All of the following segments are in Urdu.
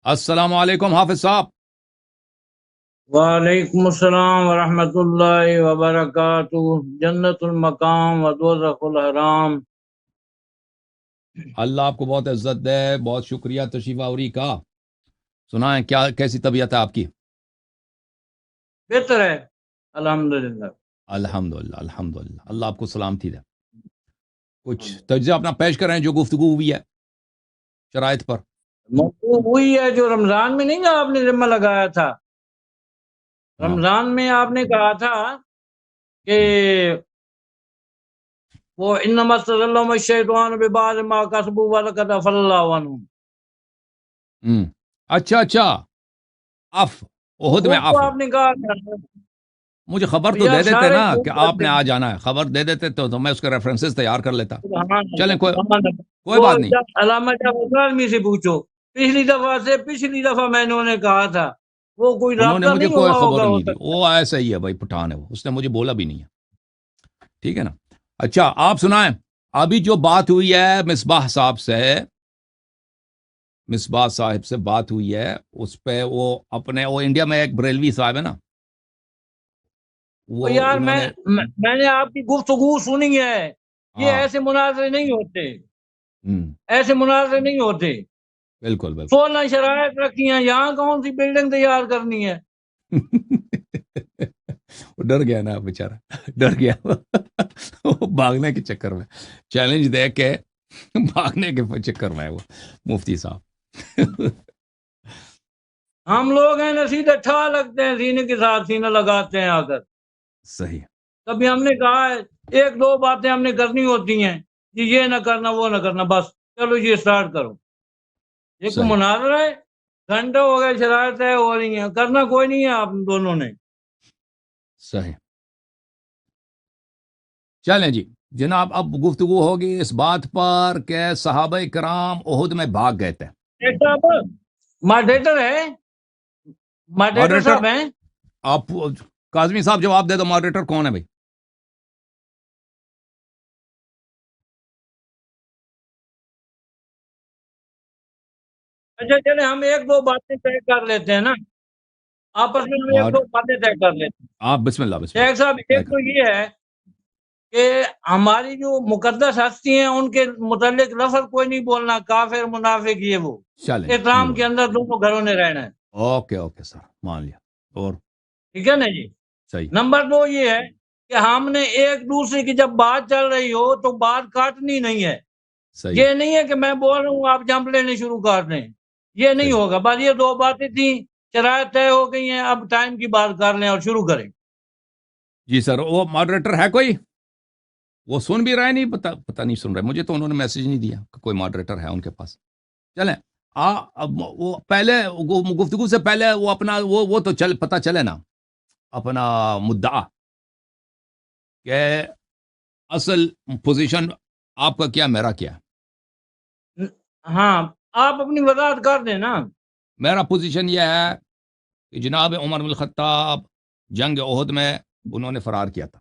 السلام علیکم حافظ صاحب. وعلیکم السلام ورحمۃ اللہ وبرکاتہ. جنت المقام و دوزخ الحرام. اللہ آپ کو بہت عزت دے. بہت شکریہ تشریف آوری کا. سنائیں کیسی طبیعت ہے آپ کی؟ بہتر ہے الحمدللہ. الحمدللہ الحمدللہ. اللہ آپ کو سلامتی دے. کچھ تجزیہ اپنا پیش کریں جو گفتگو ہوئی ہے شرائط پر. موضوع ہوئی ہے جو رمضان میں نہیں آپ نے ذمہ لگایا تھا. رمضان میں آپ نے کہا تھا کہ وہ انما استزلهم الشیطان ببعض ما کسبوا ولقد عفا اللہ عنہم. اچھا اف احد میں وہ اف. آپ نے کہا تھا. مجھے خبر تو دے دیتے نا کہ آپ نے آ جانا ہے. خبر دے دیتے تو میں اس کے ریفرنسز تیار کر لیتا. چلیں کوئی بات نہیں. علامہ جعفر آدمی سے پوچھو. پچھلی دفعہ میں نے کہا تھا وہ کوئی انہوں نے رابطہ مجھے نہیں کوئی ہوا خبر ہوگا. نہیں دی. وہ ایسا ہی ہے بھائی، پٹھان ہے وہ. اس نے مجھے بولا بھی نہیں ہے. ٹھیک ہے نا. اچھا آپ سنائیں. ابھی جو بات ہوئی ہے مصباح صاحب سے بات ہوئی ہے اس پہ وہ اپنے وہ انڈیا میں ایک بریلوی صاحب ہے نا، وہ یار انہوں نے میں نے آپ کی گفتگو سنی ہے. یہ ایسے مناظرے نہیں ہوتے. ایسے مناظرے نہیں ہوتے. بالکل 16 شرائط رکھی ہیں. یہاں کون سی بلڈنگ تیار کرنی ہے؟ وہ ڈر گیا نا بیچارہ، ڈر گیا وہ بھاگنے کے چکر میں، چیلنج دے کے بھاگنے کے چکر میں ہے وہ مفتی صاحب. ہم لوگ ہیں نا سیدھے ٹھا لگتے ہیں، سینے کے ساتھ سینہ لگاتے ہیں آ کر. صحیح. کبھی ہم نے کہا ہے ایک دو باتیں ہم نے کرنی ہوتی ہیں کہ یہ نہ کرنا وہ نہ کرنا، بس چلو یہ سٹارٹ کرو. یہ کوئی مناظرہ ہے؟ گھنٹے ہو گئے شرائط طے ہو رہی ہیں، کرنا کوئی نہیں ہے آپ دونوں نے. صحیح. چلیں جی جناب، اب گفتگو ہوگی اس بات پر کہ صحابہ کرام احد میں بھاگ گئے تھے. ماڈریٹر ہے، ماڈریٹر صاحب ہیں. آپ کاظمی صاحب جواب دے دو، ماڈریٹر کون ہے بھائی؟ اچھا چلے ہم ایک دو باتیں طے کر لیتے ہیں نا آپس میں. ہم ایک دو باتیں طے کر لیتے ہیں. آپ بسم اللہ. شیخ صاحب ایک تو یہ ہے کہ ہماری جو مقدس ہستی ہیں ان کے متعلق لفظ کوئی نہیں بولنا. کافر منافق یہ وہ اسلام کے اندر دونوں گھروں نے رہنا ہے. اوکے سر، مان لیا. اور ٹھیک ہے نا جی. صحیح. نمبر 2 یہ ہے کہ ہم نے ایک دوسرے کی جب بات چل رہی ہو تو بات کاٹنی نہیں ہے. یہ نہیں ہے کہ میں بول رہا ہوں آپ جمپ لینے شروع کر دیں، یہ نہیں ہوگا. بس یہ 2 باتیں تھیں، شرائط طے ہو گئی ہیں. اب ٹائم کی بات کر لیں اور شروع کریں. جی سر. وہ ماڈریٹر ہے کوئی؟ وہ سن بھی رہے نہیں، پتہ نہیں سن رہے. مجھے تو انہوں نے میسج نہیں دیا کہ کوئی ماڈریٹر ہے ان کے پاس. چلیں وہ پہلے گفتگو سے پہلے وہ اپنا وہ تو پتہ چلے نا اپنا مدعا کہ اصل پوزیشن آپ کا کیا، میرا کیا. ہاں آپ اپنی وضاحت کر دیں نا. میرا پوزیشن یہ ہے کہ جناب عمر بن الخطاب جنگ احد میں انہوں نے فرار کیا تھا،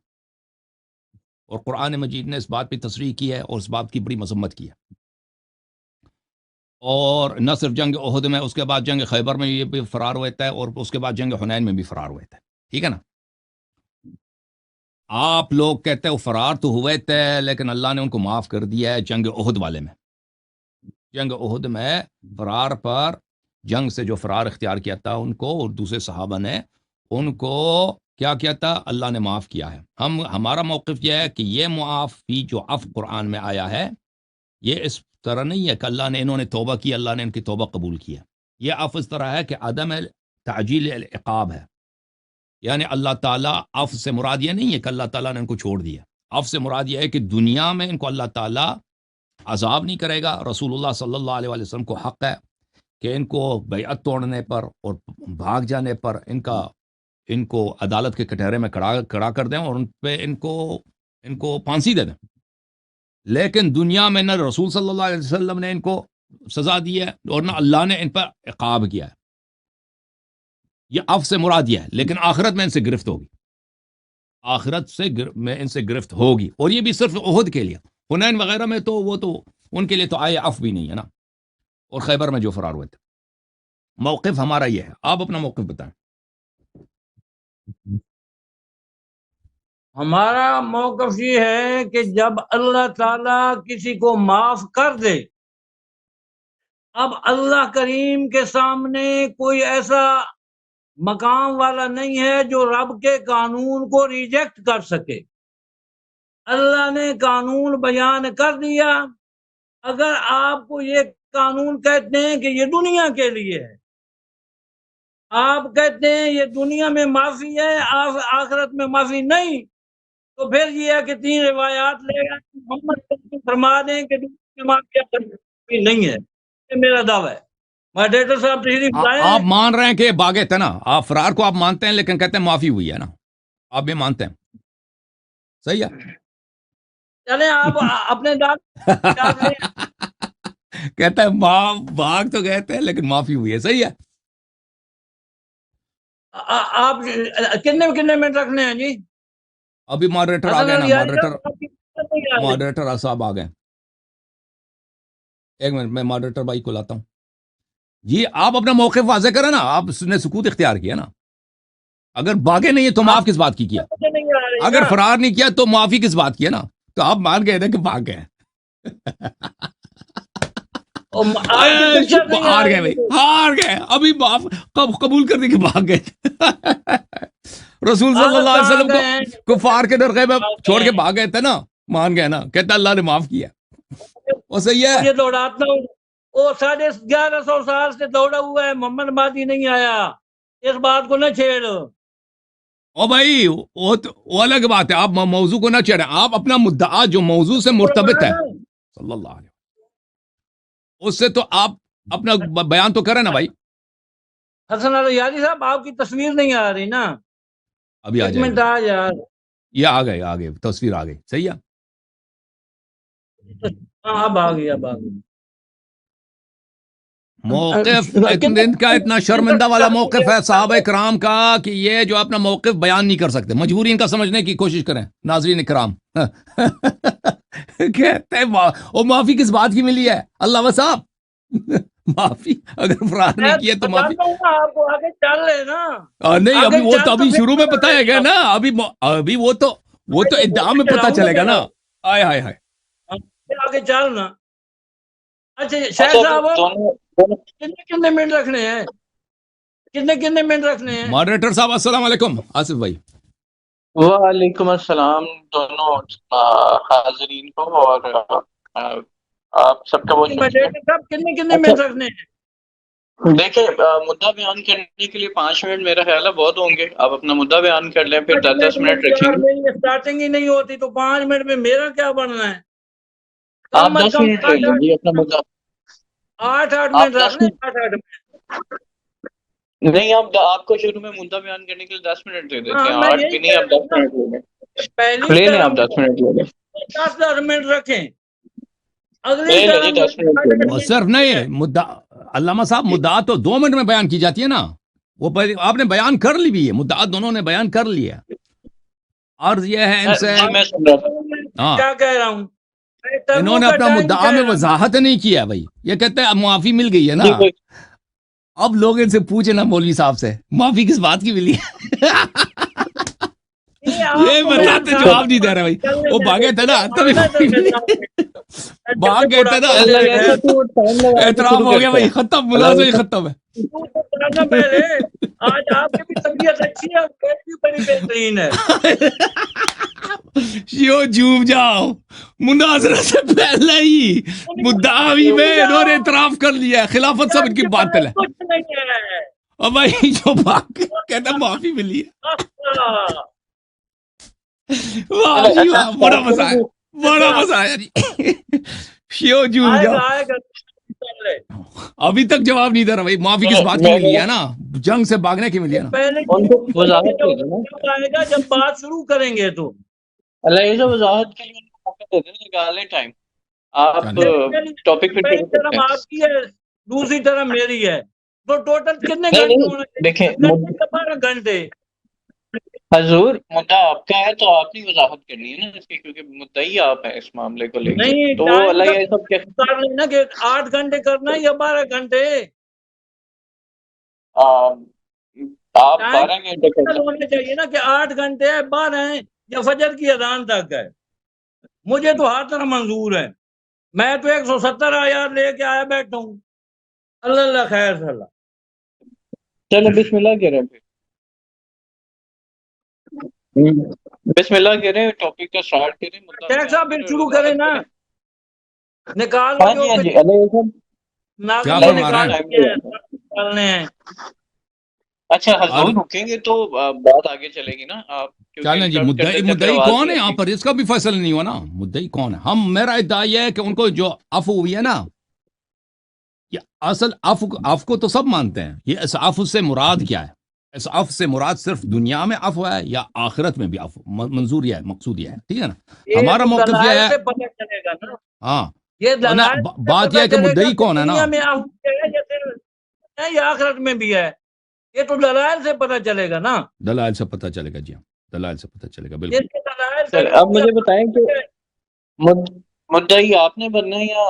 اور قرآن مجید نے اس بات پہ تصریح کی ہے اور اس بات کی بڑی مذمت کی ہے. اور نہ صرف جنگ احد میں، اس کے بعد جنگ خیبر میں یہ بھی فرار ہوئے تھے، اور اس کے بعد جنگ حنین میں بھی فرار ہوئے تھے. ٹھیک ہے نا. آپ لوگ کہتے ہیں وہ فرار تو ہوئے تھے لیکن اللہ نے ان کو معاف کر دیا ہے جنگ احد والے میں. جنگ احد میں فرار پر، جنگ سے جو فرار اختیار کیا تھا ان کو، اور دوسرے صحابہ نے ان کو کیا کیا تھا، اللہ نے معاف کیا ہے. ہمارا موقف یہ ہے کہ یہ معافی جو قرآن میں آیا ہے یہ اس طرح نہیں ہے کہ اللہ نے انہوں نے توبہ کی، اللہ نے ان کی توبہ قبول کیا. یہ اس طرح ہے کہ عدم تعجیل العقاب ہے. یعنی اللہ تعالیٰ سے مراد یہ نہیں ہے کہ اللہ تعالیٰ نے ان کو چھوڑ دیا. سے مراد یہ ہے کہ دنیا میں ان کو اللہ تعالیٰ عذاب نہیں کرے گا. رسول اللہ صلی اللہ علیہ وسلم کو حق ہے کہ ان کو بیعت توڑنے پر اور بھاگ جانے پر ان کو عدالت کے کٹہرے میں کڑا کر دیں اور ان پہ ان کو پھانسی دے دیں. لیکن دنیا میں نہ رسول صلی اللہ علیہ وسلم نے ان کو سزا دی ہے اور نہ اللہ نے ان پر عقاب کیا ہے. یہ سے مراد یہ ہے. لیکن آخرت میں ان سے گرفت ہوگی، آخرت میں ان سے گرفت ہوگی. اور یہ بھی صرف احد کے لیے. حنین وغیرہ میں تو وہ تو ان کے لیے تو آئے بھی نہیں ہے نا، اور خیبر میں جو فرار ہوئے تھے. موقف ہمارا یہ ہے. آپ اپنا موقف بتائیں. ہمارا موقف یہ ہے کہ جب اللہ تعالیٰ کسی کو معاف کر دے، اب اللہ کریم کے سامنے کوئی ایسا مقام والا نہیں ہے جو رب کے قانون کو ریجیکٹ کر سکے. اللہ نے قانون بیان کر دیا. اگر آپ کو یہ قانون کہتے ہیں کہ یہ دنیا کے لیے ہے، آپ کہتے ہیں یہ دنیا میں معافی ہے، آخرت میں معافی نہیں، تو پھر یہ ہے کہ 3 روایات لے گا محمد فرما دیں کہ دنیا میں معافی نہیں ہے. یہ میرا دعویٰ ہے. ماڈریٹر صاحب تشریف لائیں. آپ مان رہے ہیں کہ باغے تھے نا، آپ فرار کو آپ مانتے ہیں لیکن کہتے ہیں معافی ہوئی ہے نا، آپ بھی مانتے ہیں. صحیح ہے. چلیں آپ اپنے دعوے کہتا ہے باغ تو کہتے ہیں لیکن معافی ہوئی ہے. صحیح ہے. آپ کتنے منٹ رکھنے ہیں جی؟ ابھی ماڈریٹر آ گئے نا، ماڈریٹر صاحب آ گئے. ایک منٹ میں ماڈریٹر بھائی کو لاتا ہوں. جی آپ اپنا موقف واضح کریں نا. آپ نے سکوت اختیار کیا نا. اگر باغے نہیں ہے تو معاف کس بات کی کیا؟ اگر فرار نہیں کیا تو معافی کس بات کی ہے نا؟ تو آپ مان گئے تھے کہ بھاگ گئے. ہار گئے بھائی، ہار گئے. ابھی معاف قبول کر دی کہ بھاگ گئے. رسول صلی اللہ علیہ وسلم کو کفار کے درگاہ میں چھوڑ کے بھاگ گئے تھے نا، مان گئے نا. کہتا اللہ نے معاف کیا. وہ صحیح ہے. یہ دوڑاتا ہوں، وہ 1150 سال سے دوڑا ہوا ہے، محمد مہدی نہیں آیا. اس بات کو نہ چھیڑ. او بھائی وہ الگ بات ہے. آپ موضوع کو نہ چھیڑیں. آپ اپنا مدعا جو موضوع سے مرتبط ہے صلی اللہ علیہ وسلم، اس سے تو آپ اپنا بیان تو کریں نا بھائی. حسن یاری صاحب آپ کی تصویر نہیں آ رہی نا. ابھی آ منٹ جائے یار. یہ آ گئے تصویر آ گئی. صحیح ہے. اب آ گئی. موقف ایک دن کا اتنا شرمندہ والا موقف ہے صحابہ کرام کا کہ یہ جو اپنا موقف بیان نہیں کر سکتے. مجبوری ان کا سمجھنے کی کوشش کریں ناظرین کرام. کہتے ہیں وہ معافی کس بات کی ملی ہے؟ اللہ و صاحب معافی اگر فرار نہیں کیا تو معافی. آپ کو آگے چل لے نا. نہیں ابھی وہ تو ابھی شروع میں بتایا گیا نا. ابھی وہ تو ادعا میں پتہ چلے گا نا. آئے ہائے ہائے آگے چلنا. اچھا شاہ صاحب کتنے منٹ رکھنے ہیں؟ کتنے منٹ رکھنے ہیں؟ ماڈریٹر صاحب السلام علیکم. آصف بھائی وعلیکم السلام دونوں حاضرین کو اور آپ سب کا بہت صاحب کتنے منٹ رکھنے ہیں؟ دیکھیں مدعا بیان کرنے کے لیے 5 منٹ میرا خیال ہے بہت ہوں گے. آپ اپنا مدعا بیان کر لیں پھر 10 منٹ رکھیں گے. اسٹارٹنگ ہی نہیں ہوتی تو 5 منٹ میں میرا کیا بننا ہے؟ آپ 10 منٹ لے لیجیے اپنا مدعا. 8 منٹ رکھنے. 8 منٹ نہیں. آپ کو شروع میں مدعا بیان کرنے کے لیے 10 منٹ دے دیتے ہیں. 8 بھی نہیں، آپ 10 منٹ لے لیں. آپ 10 منٹ لے لیں. 10 منٹ رکھیں. صرف نہیں علامہ صاحب مدعا تو 2 منٹ میں بیان کی جاتی ہے نا. وہ آپ نے بیان کر لی بھی ہے. مدعا دونوں نے بیان کر لیا. عرض یہ ہے ان سے کیا کہہ رہا ہوں، انہوں نے اپنا مدعا میں وضاحت نہیں کیا بھائی. یہ کہتے ہیں اب معافی مل گئی ہے نا. اب لوگ ان سے پوچھے نا مولوی صاحب سے معافی کس بات کی ملی ہے. یہ بتاتے جواب نہیں دے رہے بھائی. وہ بھاگے تھے نا تبھی بھاگ گئے تھے نا. اعتراف ہو گیا بھائی. ختم ملازم ہی ختم ہے. آج آپ کی بھی طبیعت اچھی ہے اور بھی بڑی بہترین ہے. یو جھوم جاؤ. مناظرہ سے پہلے ہی مدعاوی میں انہوں نے اعتراف کر لیا. خلافت سب ان کی باطل ہے. اور بھائی جو بھاگ کہتا معافی ملی ہے. بڑا مزہ آیا. بڑا مزہ آیا جی. یو جھوم جاؤ. ابھی تک جواب نہیں دے رہا بھائی. معافی کس بات کی ملی ہے نا؟ جنگ سے بھاگنے کی ملی ہے نا. جب بات شروع کریں گے تو اللہ یہ وضاحت کے لیے موقع دے دیں. نکالیں ٹائم. آپ ٹاپک پہ آپ کی ہے دوسری طرف میری ہے تو ٹوٹل کتنے گھنٹے ہونا چاہیے؟ دیکھیں 12 گھنٹے. حضور مدعا آپ کا ہے تو آپ نے وضاحت کرنی ہے نا اس کی، کیونکہ مدعی آپ ہیں اس معاملے کو لے کے. تو اللہ یہ سب کہ 8 گھنٹے کرنا ہے یا 12 گھنٹے؟ آپ 12 گھنٹے کر ہونے چاہیے نا کہ 8 گھنٹے 12 ہیں یا فجر کی اذان تک ہے. مجھے تو ہر طرح منظور ہے. میں تو 170 آیات لے کے آیا بیٹھا ہوں. اللہ خیر صلی. چلو بسم اللہ کہہ رہے ہیں. بسم اللہ کہہ رہے ہیں, ٹاپک کا سٹارٹ کریں. شیخ صاحب پھر شروع کریں نا. نکال ہاں جی ہاں جی نکالنے ہیں. اچھا حضور رکیں گے تو بات آگے چلے گی نا. آپ چلیں جی, مدعی کون ہے یہاں پر؟ اس کا بھی فیصلہ نہیں ہوا نا, مدعی کون ہے. میرا ادعا یہ ہے کہ ان کو جو عفو ہوئی ہے نا, یہ اصل عفو کو تو سب مانتے ہیں. یہ اس عفو سے مراد کیا ہے؟ اس عفو سے مراد صرف دنیا میں عفو ہے یا آخرت میں بھی عفو؟ منظور یہ ہے, مقصود یہ ہے. ٹھیک ہے نا, ہمارا موقف یہ ہے. ہاں بات یہ ہے کہ مدعی کون ہے نا, آخرت میں بھی ہے. یہ تو دلائل سے پتہ چلے گا نا. دلائل سے پتہ چلے گا. جی ہاں, دلائل سے پتہ چلے گا. بالکل. اب مجھے بتائیں کہ مدعی آپ نے بننا ہے یا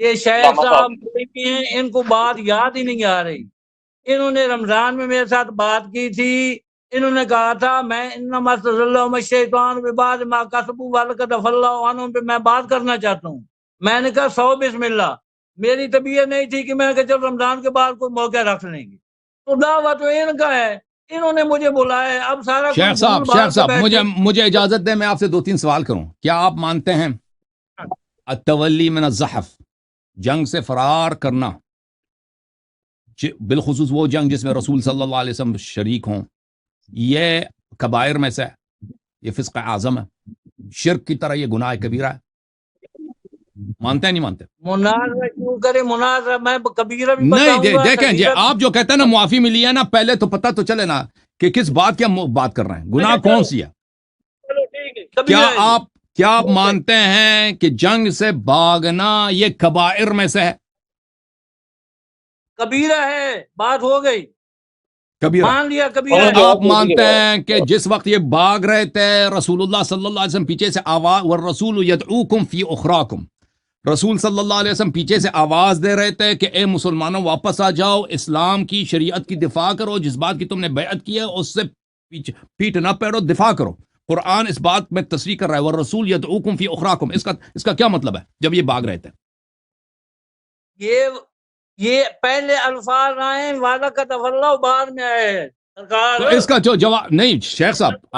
یہ شیخ صاحب ہیں, ان کو بات یاد ہی نہیں آ رہی. انہوں نے رمضان میں میرے ساتھ بات کی تھی. انہوں نے کہا تھا میں انما استزلهم الشیطان ببعض ما کسبوا ولقد عفا اللہ عنہم پہ میں بات کرنا چاہتا ہوں. میں نے کہا 100 بسم اللہ. میری طبیعت نہیں تھی کہ میں چل رمضان کے بعد کوئی موقع رکھ لیں گے. تو دعویٰ تو ان کا ہے, انہوں نے مجھے بلایا ہے. اب سارا شیخ صاحب مجھے اجازت دیں, میں آپ سے 2-3 سوال کروں. کیا آپ مانتے ہیں التولی من الزحف, جنگ سے فرار کرنا, بالخصوص وہ جنگ جس میں رسول صلی اللہ علیہ وسلم شریک ہوں, یہ کبائر میں سے, یہ فسق اعظم ہے, شرک کی طرح یہ گناہ کبیرہ ہے؟ مانتے ہیں نہیں مانتے؟ مناظرہ کیوں کرے؟ مناظرہ میں کبیرہ بھی نہیں. دیکھیں جی, آپ جو کہتے ہیں نا معافی ملی ہے نا, پہلے تو پتہ تو چلے نا کہ کس بات کی ہم بات کر رہے ہیں, گناہ کون سی ہے. کیا آپ مانتے ہیں کہ جنگ سے بھاگنا یہ کبائر میں سے ہے؟ کبیرہ ہے, بات ہو گئی. کبیرہ مان لیا کبیرہ. آپ مانتے ہیں کہ جس وقت یہ بھاگ رہے تھے رسول اللہ صلی اللہ علیہ وسلم پیچھے سے آواز, والرسول یدعوکم فی اخراکم, رسول صلی اللہ علیہ وسلم پیچھے سے آواز دے رہے تھے کہ اے مسلمانوں واپس آ جاؤ, اسلام کی شریعت کی دفاع کرو, جس بات کی تم نے بیعت کی ہے اس سے پیٹ نہ پھیرو, دفاع کرو. قرآن اس بات میں تصریح کر رہا ہے والرسول یدعوکم فی اخراکم. اس کا کیا مطلب ہے جب یہ بھاگ رہے تھے؟ یہ پہلے الفاظ آئے وَلَقَدْ عَفَا اللَّهُ, بعد میں آئے. تو اس کا جو جواب نہیں شیخ صاحب,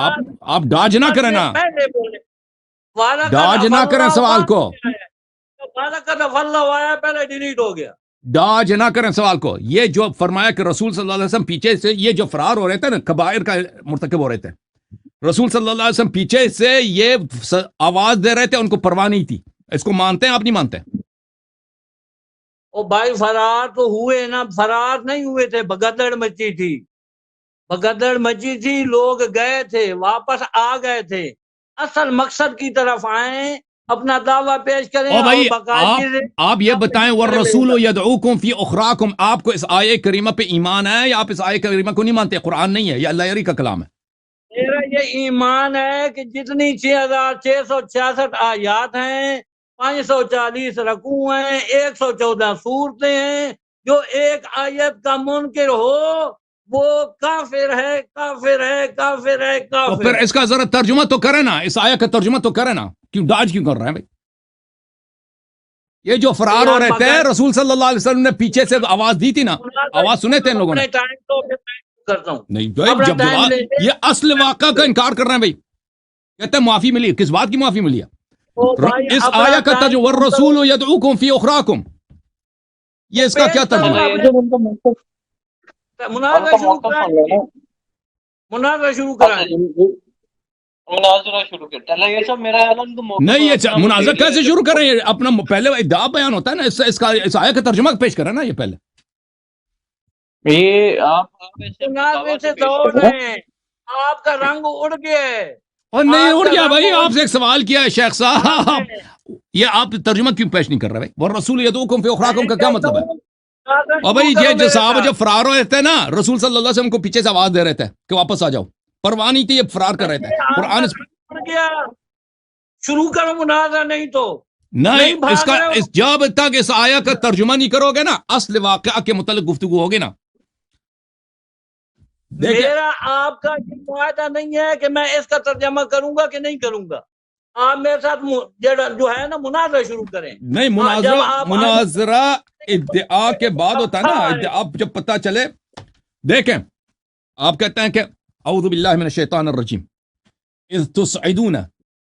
آپ ڈاج نہ کریں نا, ڈاج نہ کریں سوال کو, وَلَقَدْ عَفَا اللَّهُ آیا پہلے ڈیلیٹ ہو گیا. ڈاج نہ کریں سوال کو. یہ جو فرمایا کہ رسول صلی اللہ علیہ وسلم پیچھے سے, یہ جو فرار ہو رہے تھے نا, کبائر کا مرتکب ہو رہے تھے, رسول صلی اللہ علیہ وسلم پیچھے سے یہ آواز دے رہے تھے, ان کو پرواہ نہیں تھی. اس کو مانتے ہیں آپ نہیں مانتے؟ او بھائی فرار تو ہوئے نا, فرار نہیں ہوئے تھے, بگدڑ مچی تھی, بگدڑ مچی تھی, لوگ گئے تھے واپس آ گئے تھے. اصل مقصد کی طرف آئیں, اپنا دعویٰ پیش کریں. او بھائی آپ یہ بتائیں والرسول یدعوکم فی اخراکم, آپ کو اس آیے کریمہ پہ ایمان ہے یا آپ اس آیے کریمہ کو نہیں مانتے؟ قرآن نہیں ہے, یہ اللہ یری کا کلام ہے. میرا یہ ایمان ہے کہ جتنی 6666 آیات ہیں, 540 رکوع ہیں, 114 سورتیں ہیں, جو ایک آیت کا منکر ہو وہ کافر ہے, کافر ہے, کافر ہے, کافر. تو پھر اس کا ذرا ترجمہ تو کرے نا, اس آیت کا ترجمہ تو کرے نا. کیوں ڈاج کیوں کر رہے ہیں بھائی؟ یہ جو فرار ہو رہے تھے, رسول صلی اللہ علیہ وسلم نے پیچھے سے آواز دی تھی نا, آواز سنے تھے ان لوگوں نے؟ نہیں, یہ اصل واقعہ کا انکار کر رہے ہیں بھائی. کہتے ہیں معافی ملی, کس بات کی معافی ملی ہے؟ اس آیا کا ترجمہ والرسول یدعوکم فی اخراکم, یہ اس کا کیا ترجمہ ہے؟ مناظرہ شروع کریں. مناظرہ شروع کرتا ہے یہ سب میرا اعلان کو موقع نہیں. یہ مناظرہ کیسے شروع کریں؟ اپنا پہلے ادعا بیان ہوتا ہے نا, اس آیت کا ترجمہ پیش کریں نا. یہ پہلے یہ آپ مناظرے سے دوڑ رہے ہیں, آپ کا رنگ اڑ گیا ہے. اور نہیں اڑ گیا بھائی, آپ سے ایک سوال کیا ہے شیخ صاحب, یہ آپ ترجمہ کیوں پیش نہیں کر رہے بھائی؟ والرسول یدعوکم فی اخراکم کا کیا مطلب ہے؟ اور بھائی یہ جو صحابہ جب فرار ہو رہے تھے نا, رسول صلی اللہ علیہ وسلم کو پیچھے سے آواز دے رہے تھے کہ واپس آ جاؤ, پرواہ نہیں تھی, یہ فرار کر رہے تھے. قرآن شروع کرو مناظرہ, نہیں تو نہیں. اس کا جب تک اس آیت کا ترجمہ نہیں کرو گے نا, اصل واقعہ کے متعلق گفتگو ہوگی نا, میرا آپ کا یہ معاہدہ نہیں ہے کہ میں اس کا ترجمہ کروں گا کہ نہیں کروں گا. آپ میرے ساتھ جو ہے نا مناظرہ شروع کریں. نہیں مناظرہ ادعا کے بعد ہوتا ہے نا. ادعا جب پتہ چلے. دیکھیں آپ کہتے ہیں کہ اعوذ باللہ من الشیطان الرجیم اذ تصعدون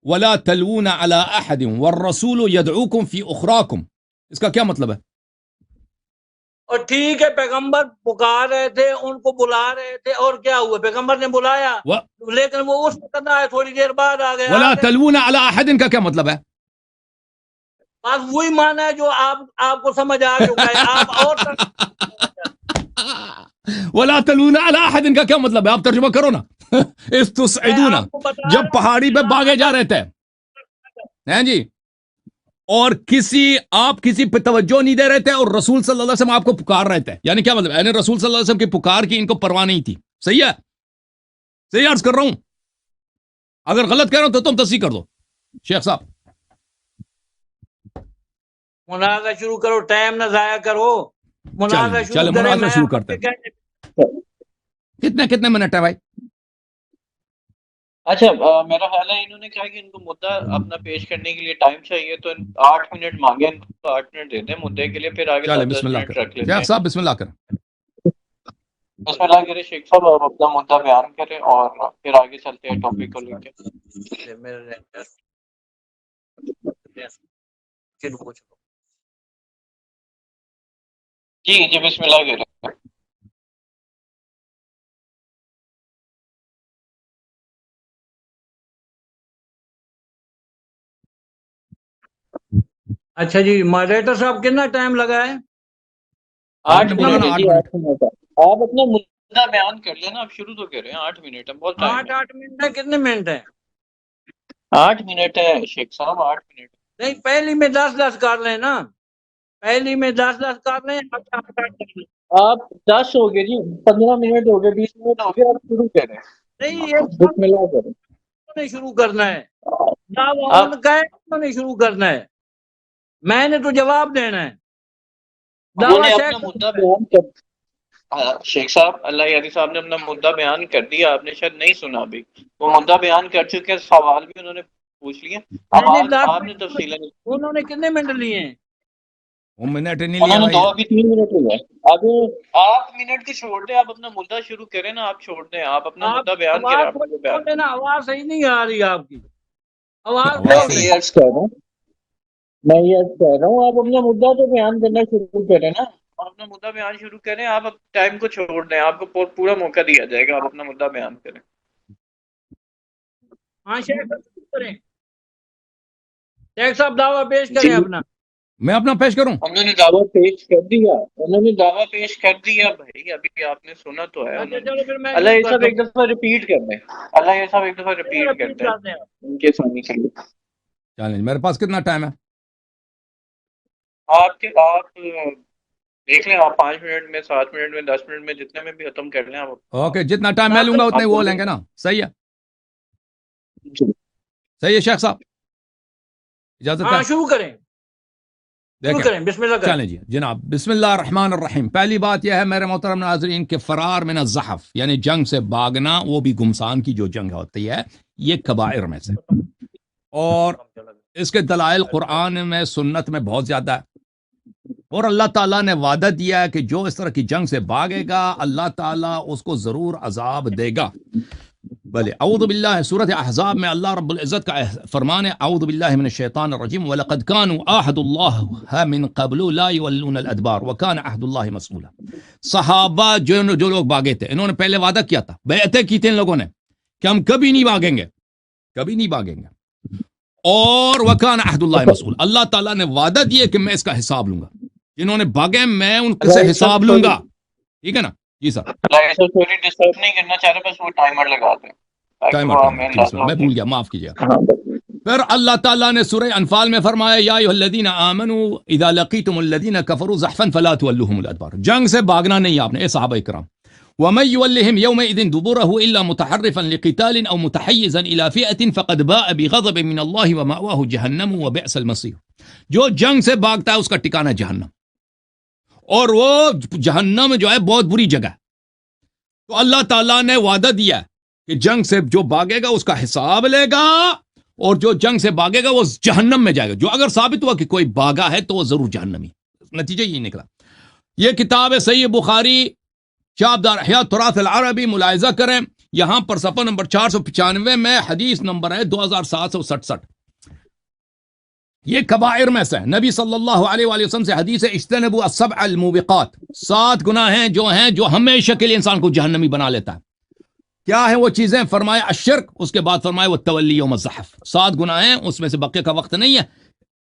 ولا تلوون على احد والرسول يدعوكم في اخراكم. اس کا کیا مطلب ہے؟ اور ٹھیک ہے پیغمبر پکار رہے تھے, ان کو بلا رہے تھے, اور کیا ہوا؟ پیغمبر نے بلایا لیکن وہ اس وقت آئے, تھوڑی دیر بعد آ گئے. ولا تلوون على احد کا کیا مطلب ہے؟ بس وہی معنی ہے جو آپ کو سمجھ آ چکا ہے. آپ اور ولا تلوون على احد کا کیا مطلب ہے؟ آپ ترجمہ کرو نا. اذ تصعدون, جب پہاڑی پہ بھاگے جا رہے تھے ہیں جی, اور آپ کسی پہ توجہ نہیں دے رہے تھے, اور رسول صلی اللہ علیہ وسلم آپ کو پکار رہے تھے. یعنی کیا مطلب ہے؟ یعنی رسول صلی اللہ علیہ وسلم کی پکار کی ان کو پرواہ نہیں تھی. صحیح ہے؟ صحیح عرض کر رہا ہوں؟ اگر غلط کہہ رہا ہوں تو تم تصحیح کر دو شیخ صاحب. مناظرہ شروع کرو, ٹائم نہ ضائع کرو. مناظرہ شروع کرتے ہیں. کتنے منٹ ہے بھائی؟ اچھا میرا خیال ہے انہوں نے کہا کہ ان کو مدعا اپنا پیش کرنے کے لیے ٹائم چاہیے, تو 8 منٹ مانگے, ان کو 8 منٹ دیتے ہیں مدعے کے لیے, پھر آگے 10 منٹ رکھ لیتے ہیں. شیخ صاحب بسم اللہ کریں. بسم اللہ کریں شیخ صاحب, آپ اپنا مدعا بیان کریں اور پھر آگے چلتے ہیں ٹاپک کو لے کے. جی بسم اللہ کریں. اچھا جی, ماڈریٹر صاحب کتنا ٹائم لگا ہے؟ 8 منٹ. آپ اپنا مدعا بیان کر لینا, آپ شروع تو کریں. 8 منٹ ہے, بہت ٹائم ہے. 8 منٹ ہے. کتنے منٹ ہے؟ 8 منٹ ہے شیخ صاحب, 8 منٹ. نہیں, پہلی میں 10 کر لیں نا, پہلی میں 10 کر لیں. آپ 10 ہو گئے جی, 15 منٹ ہو گئے, 20 منٹ ہو گئے, آپ شروع کریں. نہیں, بسم اللہ کریں. نہیں شروع کرنا ہے, نہیں شروع کرنا ہے, میں نے تو جواب دینا ہے. اپنا مدعا بیان کر شیخ صاحب, اللہ یادی صاحب نے اپنا مدعا بیان کر دیا, آپ نے شاید نہیں سنا ابھی. وہ مدعا بیان کر چکے, سوال بھی انہوں نے پوچھ لیے. اب آپ نے تفصیل, انہوں نے کتنے منٹ لیے ہیں؟ منٹ نہیں انہوں نے 2 ابھی 3 منٹ ہوئے. اب آپ منٹ کی چھوڑ دیں, آپ اپنا مدعا شروع کریں نا, آپ چھوڑ دیں, آپ اپنا مدعا بیان کریں. آواز صحیح نہیں آ رہی آپ کی. آواز میں یہ کہہ رہا ہوں, آپ اپنا مدعا تو بیان کرنا شروع کریں نا, آپ اپنا مدعا بیان شروع کریں. آپ ٹائم کو چھوڑ دیں, آپ کو پورا موقع دیا جائے گا, آپ اپنا مدعا بیان کریں. ہاں شیخ صاحب دعویٰ پیش کریں اپنا. میں اپنا پیش کروں؟ انہوں نے دعویٰ پیش کر دیا, انہوں نے دعویٰ پیش کر دیا بھائی, ابھی آپ نے سنا تو ہے. اللہ یہ سب ایک دفعہ ریپیٹ کر دیں, اللہ یہ سب ایک دفعہ ریپیٹ کرتے ہیں ان کے سامنے کے لیے. چلیں, میرے پاس کتنا ٹائم ہے؟ آپ دیکھ لیں, آپ 5 منٹ میں, 7 منٹ میں, 10 منٹ میں, جتنے میں بھی ختم کر لیں آپ. اوکے, جتنا ٹائم میں لوں گا اتنے وہ لیں گے نا. صحیح ہے, صحیح ہے شیخ صاحب, اجازت ہے؟ شروع کریں. بسم اللہ کریں. چلیں جی جناب, بسم اللہ الرحمن الرحیم. پہلی بات یہ ہے میرے محترم ناظرین کہ فرار من الزحف یعنی جنگ سے بھاگنا, وہ بھی گمسان کی جو جنگ ہوتی ہے, یہ کبائر میں سے, اور اس کے دلائل قرآن میں سنت میں بہت زیادہ ہے. اور اللہ تعالیٰ نے وعدہ دیا ہے کہ جو اس طرح کی جنگ سے بھاگے گا اللہ تعالیٰ اس کو ضرور عذاب دے گا. بلے اعوذ باللہ, سورۃ احزاب میں اللہ رب العزت کا فرمان ہے, اعوذ باللہ من الشیطان الرجیم, وَلَقَدْ كَانُوا عَاهَدُ اللَّهَ مِن قَبْلُ لَا يُوَلُّونَ الْأَدْبَارَ وَكَانَ عَهْدُ اللَّهِ مَسْئُولًا. صحابہ جو لوگ بھاگے تھے, انہوں نے پہلے وعدہ کیا تھا, بیعتیں کی تھی ان لوگوں نے کہ ہم کبھی نہیں بھاگیں گے, کبھی نہیں بھاگیں گے, اور وَكَانَ عَهْدُ اللَّهِ مَسْئُولًا, اللہ تعالیٰ نے وعدہ دیا کہ میں اس کا حساب لوں گا, جنہوں نے بھاگے میں ان سے حساب لوں گا. ٹھیک ہے نا جی سر؟ تھوڑی ڈسٹرب نہیں کرنا چاہ رہے, بس وہ ٹائمر لگا دیں. میں بھول گیا, معاف کیجیے. پھر اللہ تعالیٰ نے سورہ انفال میں فرمایا, یا ایھا الذین آمنوا اذا لقیتم الذین کفروا زحفا فلا تولوهم الادبار. جنگ سے بھاگنا نہیں آپ نے, اے صحابہ کرام. ومن يولهم يومئذ دبره الا متحرفا لقتال او متحيزا الى فئة فقد باء بغضب من الله ومأواه جهنم وبئس المصير. جو جنگ سے بھاگتا ہے اس کا ٹھکانہ جہنم, اور وہ جہنم جو ہے بہت بری جگہ ہے. تو اللہ تعالیٰ نے وعدہ دیا کہ جنگ سے جو بھاگے گا اس کا حساب لے گا، اور جو جنگ سے بھاگے گا وہ جہنم میں جائے گا۔ جو اگر ثابت ہوا کہ کوئی بھاگا ہے تو وہ ضرور جہنمی، نتیجہ یہ نکلا۔ یہ کتاب ہے صحیح بخاری، چاپدار احیاء تراث العربی، ملاحظہ کریں یہاں پر صفحہ نمبر 495 میں حدیث نمبر ہے 2767۔ یہ کبائر میں سے نبی صلی اللہ علیہ وآلہ وسلم سے حدیث ہے، اجتنبوا السبع الموبقات، 7 گناہ ہیں جو ہمیشہ کے لیے انسان کو جہنمی بنا لیتا ہے۔ کیا ہیں وہ چیزیں؟ فرمایا الشرک، اس کے بعد فرمایا وہ تولی یوم الزحف۔ 7 گناہ ہیں، اس میں سے بقیہ کا وقت نہیں ہے۔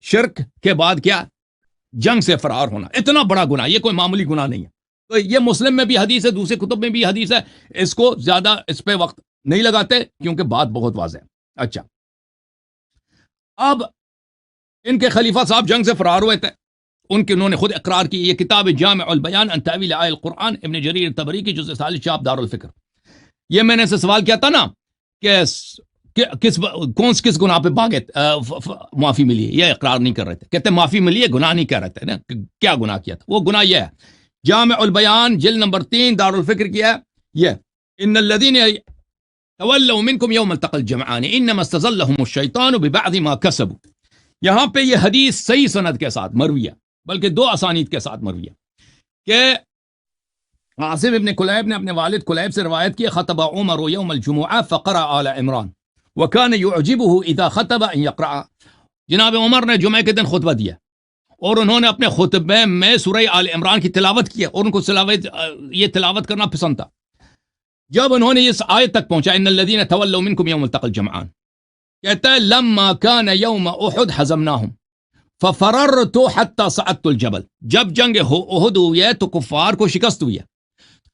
شرک کے بعد کیا؟ جنگ سے فرار ہونا، اتنا بڑا گناہ، یہ کوئی معمولی گناہ نہیں ہے۔ تو یہ مسلم میں بھی حدیث ہے، دوسرے کتب میں بھی حدیث ہے، اس کو زیادہ اس پہ وقت نہیں لگاتے کیونکہ بات بہت واضح ہے۔ اچھا، اب ان کے خلیفہ صاحب جنگ سے فرار ہوئے تھے، انہوں نے خود اقرار کی۔ یہ کتاب جامع البیان عن تاویل آیات القرآن، ابن جریر طبری کی، جزء ثالث، چاپ دار الفکر۔ یہ میں نے سے سوال کیا تھا نا کہ کس گناہ پہ بھاگے معافی ملی ہے، یہ اقرار نہیں کر رہے تھے، کہتے معافی ملی ہے، گناہ نہیں کر رہے تھے نا، کیا گناہ کیا تھا؟ وہ گناہ یہ ہے، جامع البیان جلد نمبر 3 دار الفکر کیا ہے، یہ ان الذین تولوا منکم یوم التقى الجمعان انما استزلهم الشیطان ببعض ما کسبوا۔ یہاں پہ یہ حدیث صحیح سند کے ساتھ مروی ہے، بلکہ 2 اسانید کے ساتھ مروی ہے، کہ عاصم ابن کلیب نے اپنے والد کلیب سے روایت کی، خطب عمر یوم الجمعہ فقرأ آل عمران وكان يعجبه اذا خطب ان يقرأ۔ جناب عمر نے جمعے کے دن خطبہ دیا اور انہوں نے اپنے خطبے میں سورہ آل عمران کی تلاوت کی، اور ان کو یہ تلاوت کرنا پسند تھا۔ جب انہوں نے اس آیت تک پہنچا ان الذين تولوا منكم يوم التقى الجمعان، کہتا ہے لما كان يوم احد حزمناهم ففررت حتى صعدت الجبل، جب جنگ احد ہوئی ہے تو کفار کو شکست ہوئی ہے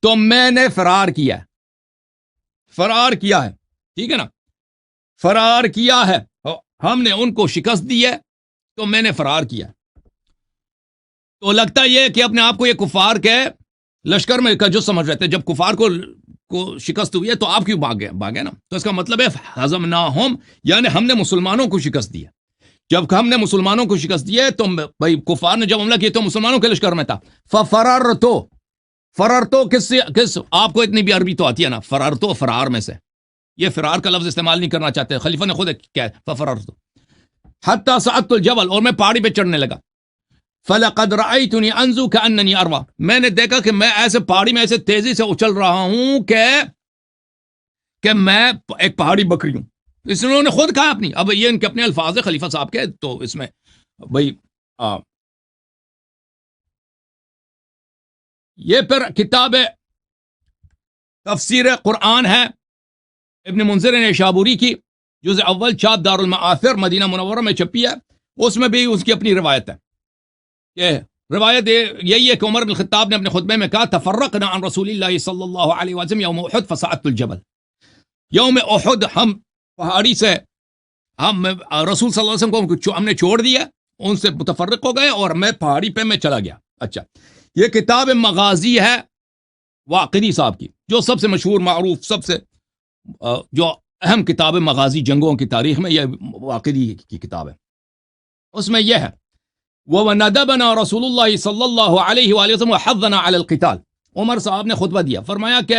تو میں نے فرار کیا ہے، ٹھیک ہے نا، فرار کیا ہے، ہم نے ان کو شکست دی ہے تو میں نے فرار کیا۔ تو لگتا یہ کہ اپنے آپ کو یہ کفار کے لشکر میں کا جو سمجھ رہے تھے، جب کفار کو شکست ہوئی ہے تو آپ کیوں بھاگے نا؟ تو اس کا مطلب ہے ہزمناہم، یعنی ہم نے مسلمانوں کو شکست دی ہے۔ جب ہم نے مسلمانوں کو شکست دی ہے تو بھائی کفار نے جب حملہ کیا تو مسلمانوں کے لشکر میں تھا۔ فررتو کس آپ کو اتنی بھی عربی تو آتی ہے نا، فررتو فرار میں سے، یہ فرار کا لفظ استعمال نہیں کرنا چاہتے، خلیفہ نے خود کیا فررتو حتی صعدت الجبل، اور میں پہاڑی پہ چڑھنے لگا۔ فلقد رأيتني انزو كأنني اروا، میں نے دیکھا کہ میں ایسے پہاڑی میں ایسے تیزی سے اچھل رہا ہوں کہ میں ایک پہاڑی بکری ہوں۔ اس انہوں نے خود کہا اپنی، اب یہ ان کے اپنے الفاظ ہے خلیفہ صاحب کے، تو اس میں بھائی یہ پھر کتاب تفسیر قرآن ہے ابن منذر نے شابوری کی، جزء اول، چاپ دار المعاثر، مدینہ منورہ میں چھپی ہے، اس میں بھی اس کی اپنی روایت ہے۔ کہ روایت یہی ہے کہ عمر بن الخطاب نے اپنے خطبے میں کہا تفرقنا عن رسول اللہ صلی اللہ علیہ وسلم یوم احد فصعدت الجبل، یوم احد ہم پہاڑی سے ہم رسول صلی اللہ علیہ وسلم کو ہم نے چھوڑ دیا، ان سے متفرق ہو گئے اور میں پہاڑی پہ میں چلا گیا۔ اچھا، یہ کتاب مغازی ہے واقدی صاحب کی، جو سب سے مشہور معروف سب سے جو اہم کتاب مغازی جنگوں کی تاریخ میں، یہ واقدی کی کتاب ہے۔ اس میں یہ ہے وَوَنَدَبَنَا رسول اللہ صلی اللہ علیہ وآلہ وسلم وحضنا علی القتال، عمر صاحب نے خطبہ دیا، فرمایا کہ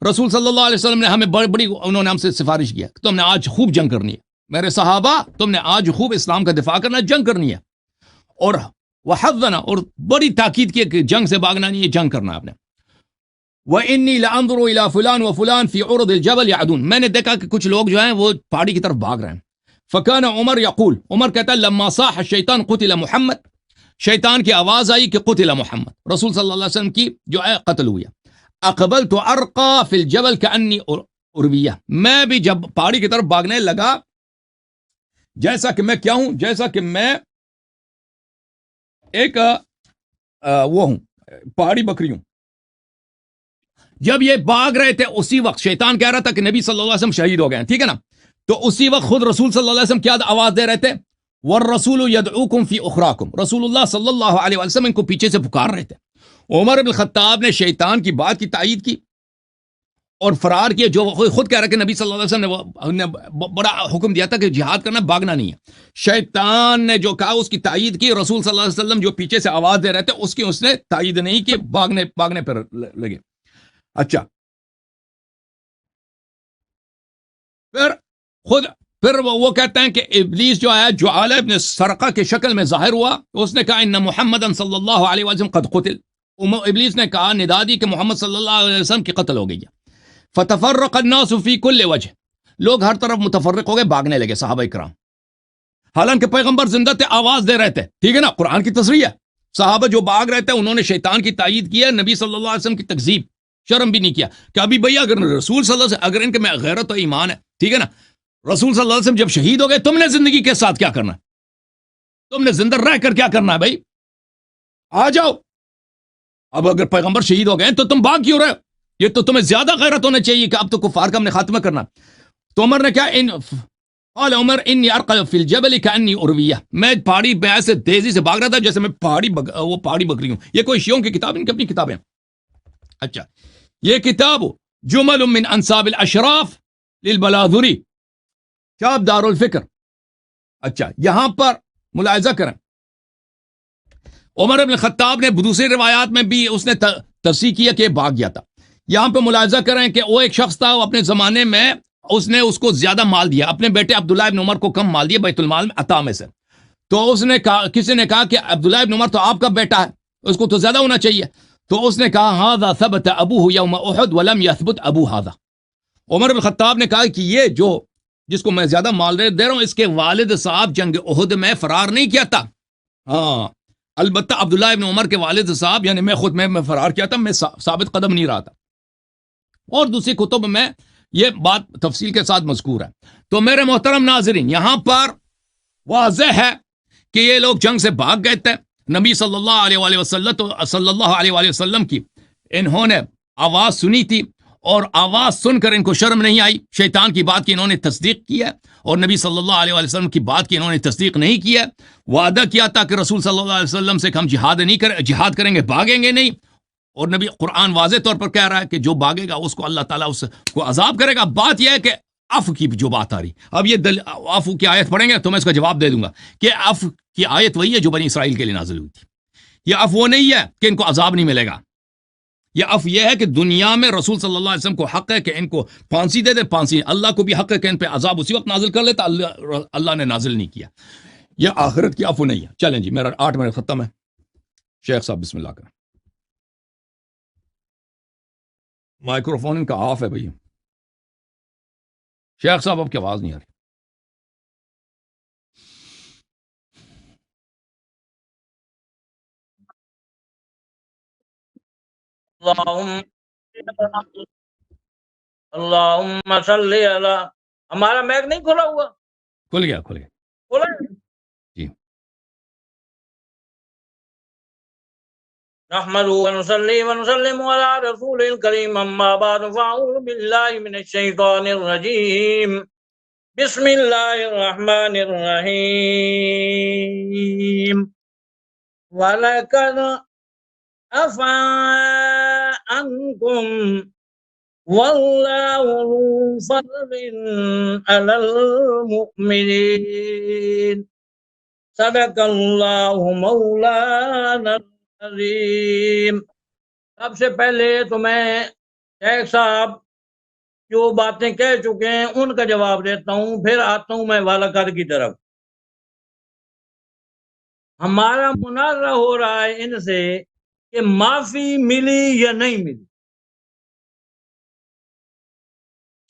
رسول صلی اللہ علیہ وسلم نے ہمیں بڑی انہوں نے ہم سے سفارش کیا کہ تم نے آج خوب جنگ کرنی ہے، میرے صحابہ تم نے آج خوب اسلام کا دفاع کرنا، جنگ کرنی ہے، اور وحضنا، اور بڑی تاکید کی کہ جنگ سے بھاگنا نہیں ہے، جنگ کرنا آپ نے۔ وَإِنِّي لَأَنظُرُ إِلَى فُلَانٍ وَفُلَانٍ فِي عُرُضِ الْجَبَلِ يَعْدُونَ، میں نے دیکھا کہ کچھ لوگ جو ہیں وہ پہاڑی کی طرف بھاگ رہے ہیں۔ فَكَانَ عمر يقول، عمر کہتا ہے لما صاح الشیطان قتل محمد، شیطان کی آواز آئی کہ قتل محمد، رسول صلی اللہ علیہ وسلم کی جو ہے قتل ہوئی۔ اقبلت ارقى في الجبل كأني ارویہ، میں بھی جب پہاڑی کی طرف بھاگنے لگا جیسا کہ میں کیا ہوں، جیسا کہ میں ایک وہ ہوں، پہاڑی بکری ہوں۔ جب یہ بھاگ رہے تھے اسی وقت شیطان کہہ رہا تھا کہ نبی صلی اللہ علیہ وسلم شہید ہو گئے ہیں، ٹھیک ہے نا، تو اسی وقت خود رسول صلی اللہ علیہ وسلم کیا آواز دے رہے تھے، والرسول يدعوكم في اخراكم، رسول اللہ صلی اللہ علیہ وسلم ان کو پیچھے سے پکار رہے تھے۔ عمر بن الخطاب نے شیطان کی بات کی تائید کی اور فرار کیا، جو خود کہہ رہا کہ نبی صلی اللہ علیہ وسلم نے بڑا حکم دیا تھا کہ جہاد کرنا، بھاگنا نہیں ہے۔ شیطان نے جو کہا اس کی تائید کی، رسول صلی اللہ علیہ وسلم جو پیچھے سے آواز دے رہے تھے اس کی اس نے تائید نہیں کی، بھاگنے پر لگے۔ اچھا، پھر وہ کہتے ہیں کہ ابلیس جو ہے جعالہ ابن سرقہ کی شکل میں ظاہر ہوا، اس نے کہا ان محمد صلی اللہ علیہ وسلم قد قتل، ابلیس نے کہا ندا دی کہ محمد صلی اللہ علیہ وسلم کی قتل ہو گئی ہے۔ فتفرق الناس فی کل وجہ، لوگ ہر طرف متفرق ہو گئے، بھاگنے لگے صحابہ کرام، حالانکہ پیغمبر زندہ تھے، آواز دے رہے تھے، ٹھیک ہے نا، قرآن کی تصریح ہے۔ صحابہ جو بھاگ رہے تھے انہوں نے شیطان کی تائید کی ہے، نبی صلی اللہ علیہ وسلم کی تکذیب، شرم بھی نہیں کیا کہ ابھی بھئی اگر رسول صلی اللہ علیہ وسلم، اگر ان کے میں غیرت و ایمان ہے، ٹھیک ہے نا، رسول صلی اللہ علیہ وسلم جب شہید ہو گئے، تم نے زندگی کے ساتھ کیا کرنا ہے؟ تم نے زندہ رہ کر کیا کرنا ہے بھائی؟ آ جاؤ، اب اگر پیغمبر شہید ہو گئے تو تم بھاگ کیوں رہے؟ یہ تو تمہیں زیادہ غیرت ہونا چاہیے کہ اب تو کفار کا ہم نے خاتمہ کرنا۔ تو عمر نے کیا قال عمر انی ارقل فی الجبل کانی ارویہ، میں پہاڑی پہ ایسے تیزی سے بھاگ رہا تھا جیسے میں پہاڑی بکری ہوں۔ یہ کوئی شیعوں کی کتاب، ان کی اپنی کتابیں۔ اچھا، یہ کتاب جمل من انصاب الاشراف للبلاذری، کتاب دار الفکر۔ اچھا، یہاں پر ملاحظہ کریں، عمر بن خطاب نے دوسری روایات میں بھی اس نے تصحیح کیا کہ بھاگ گیا تھا۔ یہاں پہ ملاحظہ کریں کہ وہ ایک شخص تھا، وہ اپنے زمانے میں اس نے اس کو زیادہ مال دیا، اپنے بیٹے عبداللہ ابن عمر کو کم مال دیا بیت المال میں عطا میں سے۔ تو اس نے کہا، کسی نے کہا کہ عبداللہ ابن عمر تو آپ کا بیٹا ہے، اس کو تو زیادہ ہونا چاہیے۔ تو اس نے کہا ھذا ثبت ابوہ یوم احد ولم یثبت ابو ھذا۔ عمر بن خطاب نے کہا کہ یہ جو جس کو میں زیادہ مال دے رہا ہوں، اس کے والد صاحب جنگ احد میں فرار نہیں کیا تھا۔ ہاں، البتہ عبداللہ ابن عمر کے والد صاحب یعنی میں خود میں فرار کیا تھا، میں ثابت قدم نہیں رہا تھا، اور دوسری کتب میں یہ بات تفصیل کے ساتھ مذکور ہے۔ تو میرے محترم ناظرین، یہاں پر واضح ہے کہ یہ لوگ جنگ سے بھاگ گئے تھے، نبی صلی اللہ علیہ وسلم کی انہوں نے آواز سنی تھی، اور آواز سن کر ان کو شرم نہیں آئی، شیطان کی بات کی انہوں نے تصدیق کی ہے، اور نبی صلی اللہ علیہ وسلم کی بات کی انہوں نے تصدیق نہیں کی ہے۔ وعدہ کیا تھا کہ رسول صلی اللہ علیہ وسلم سے کہ ہم جہاد کریں گے، بھاگیں گے نہیں، اور نبی قرآن واضح طور پر کہہ رہا ہے کہ جو بھاگے گا اس کو اللہ تعالیٰ اس کو عذاب کرے گا۔ بات یہ ہے کہ عفو کی جو بات آ رہی، اب یہ عفو کی آیت پڑھیں گے تو میں اس کا جواب دے دوں گا کہ عفو کی آیت وہی ہے جو بنی اسرائیل کے لیے نازل ہوئی تھی۔ یہ عفو وہ نہیں ہے کہ ان کو عذاب نہیں ملے گا، یہ عفو یہ ہے کہ دنیا میں رسول صلی اللہ علیہ وسلم کو حق ہے کہ ان کو پھانسی دے دے، پھانسی، اللہ کو بھی حق ہے کہ ان پہ عذاب اسی وقت نازل کر لیتا، اللہ نے نازل نہیں کیا۔ یہ آخرت کی عفو نہیں ہے۔ چلیں جی، میرا 8 منٹ ختم ہے، شیخ صاحب بسم اللہ کریں۔ مائکروفون ان کا آف ہے بھائی، شیخ صاحب اب کی آواز نہیں آ رہی۔ اللہم صلی علی، ہمارا میک نہیں کھلا ہوا؟ کھل گیا کھلا جی۔ نحمدہ ونصلی ونسلم علی رسول الکریم، اما بعد فاعوذ باللہ من الشیطان الرجیم، بسم اللہ الرحمن الرحیم۔ وَلَقَدْ عَفَا عَنْكُمْ وَاللَّهُ ذُو فَضْلٍ عَلَى الْمُؤْمِنِينَ، صدق اللہ مولانا العظیم۔ سب سے پہلے تو میں شیخ صاحب جو باتیں کہہ چکے ہیں ان کا جواب دیتا ہوں، پھر آتا ہوں میں والقد کی طرف۔ ہمارا مناظرہ ہو رہا ہے ان سے کہ معافی ملی یا نہیں ملی۔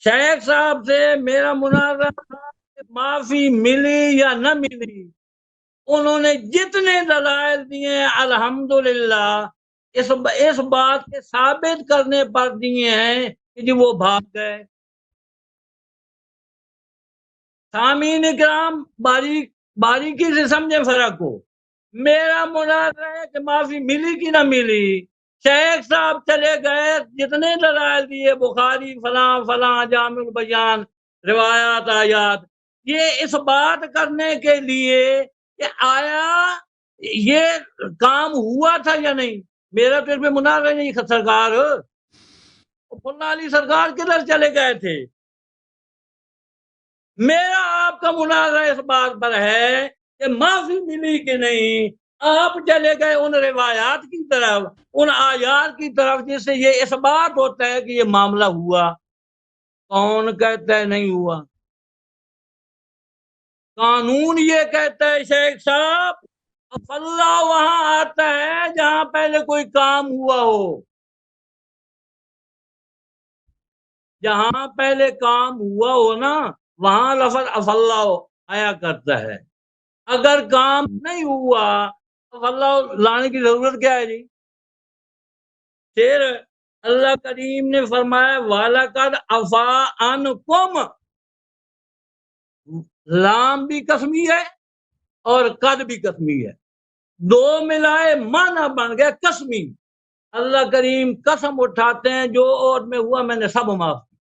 شیخ صاحب سے میرا مناظرہ تھا کہ معافی ملی یا نہ ملی، انہوں نے جتنے دلائل دیے الحمدللہ اس بات کے ثابت کرنے پر دیے ہیں کہ جی وہ بھاگ گئے۔ سامعین کرام باریکی سے سمجھیں فرق کو۔ میرا مناظرہ ہے کہ معافی ملی کہ نہ ملی، شیخ صاحب چلے گئے، جتنے دلائل دیے بخاری فلاں فلاں جامع البیان روایات آیات، یہ اس بات کرنے کے لیے کہ آیا یہ کام ہوا تھا یا نہیں۔ میرا تو اس میں مناظرہ نہیں سرکار، ملا علی سرکار کدھر چلے گئے تھے؟ میرا آپ کا مناظرہ اس بات پر ہے کہ معافی ملی کہ نہیں۔ آپ چلے گئے ان روایات کی طرف، ان آیات کی طرف جس سے یہ اس بات ہوتا ہے کہ یہ معاملہ ہوا۔ کون کہتا ہے نہیں ہوا؟ قانون یہ کہتا ہے شیخ صاحب، افلا وہاں آتا ہے جہاں پہلے کوئی کام ہوا ہو، جہاں پہلے کام ہوا ہو نا وہاں لفظ افلا آیا کرتا ہے۔ اگر کام نہیں ہوا افلا لانے کی ضرورت کیا ہے جی؟ پھر اللہ کریم نے فرمایا وَلَقَدْ عَفَا عَنْكُمْ، لام بھی قسمی ہے اور قد بھی قسمی ہے، دو ملائے معنی بن گیا قسمی۔ اللہ کریم قسم اٹھاتے ہیں جو اور میں ہوا میں نے سب معاف کیا۔